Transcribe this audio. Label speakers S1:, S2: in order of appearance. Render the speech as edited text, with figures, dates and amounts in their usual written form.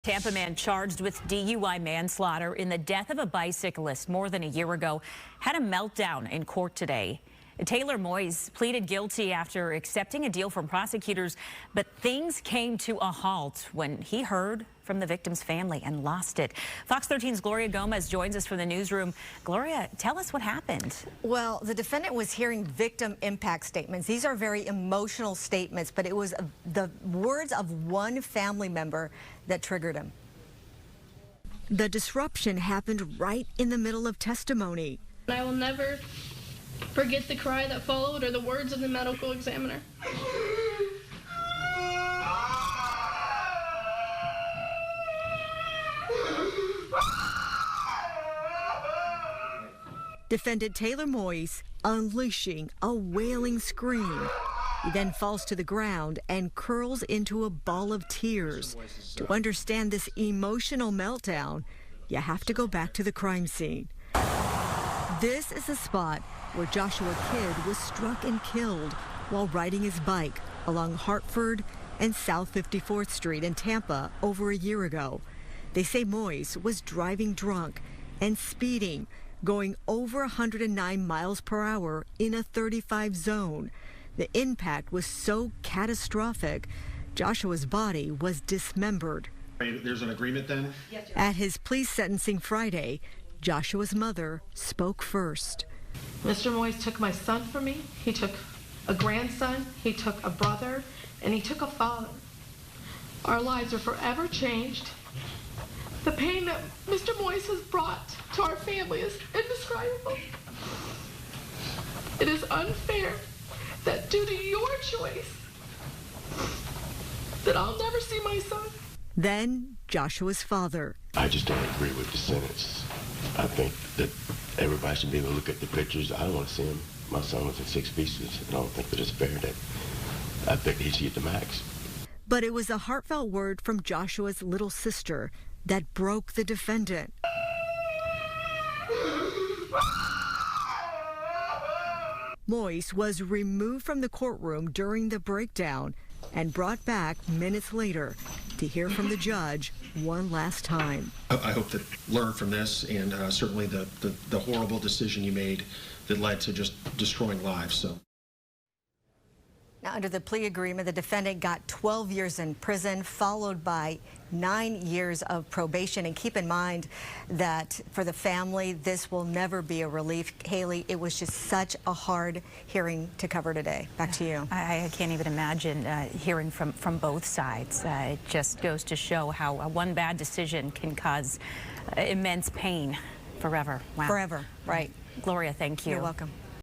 S1: Tampa man charged with DUI manslaughter in the death of a bicyclist more than a year ago had a meltdown in court today. Taylor Moyes pleaded guilty after accepting a deal from prosecutors, but things came to a halt when he heard from the victim's family and lost it. Fox 13's Gloria Gomez joins us from the newsroom. Gloria, tell us what happened.
S2: Well, the defendant was hearing victim impact statements. These are very emotional statements, but it was the words of one family member that triggered him.
S3: The disruption happened right in the middle of testimony.
S4: I will never forget the cry that followed or the words of the medical examiner.
S3: Defendant Taylor Moyes unleashing a wailing scream. He then falls to the ground and curls into a ball of tears. To understand this emotional meltdown, you have to go back to the crime scene. This is the spot where Joshua Kidd was struck and killed while riding his bike along Hartford and South 54th Street in Tampa over a year ago. They say Moyes was driving drunk and speeding, going over 109 miles per hour in a 35 zone. The impact was so catastrophic, Joshua's body was dismembered.
S5: There's an agreement then?
S3: At his plea sentencing Friday, Joshua's mother spoke first.
S4: Mr. Moyes took my son from me. He took a grandson, he took a brother, and he took a father. Our lives are forever changed. The pain that Mr. Moyes has brought to our family is indescribable. It is unfair that due to your choice, that I'll never see my son.
S3: Then Joshua's father.
S6: I just don't agree with the sentence. I think that everybody should be able to look at the pictures. I don't want to see him. My son was in 6 pieces, and I don't think that it's fair that I think he should get the max.
S3: But it was a heartfelt word from Joshua's little sister that broke the defendant. Moyes was removed from the courtroom during the breakdown and brought back minutes later to hear from the judge one last time.
S5: I hope that learn from this and certainly the horrible decision you made that led to just destroying lives. So.
S2: Now, under the plea agreement, the defendant got 12 years in prison, followed by 9 years of probation. And keep in mind that for the family, this will never be a relief. Haley, it was just such a hard hearing to cover today. Back to you.
S1: I can't even imagine hearing from both sides. It just goes to show how one bad decision can cause immense pain forever. Wow.
S2: Forever, right.
S1: Gloria, thank you.
S2: You're welcome.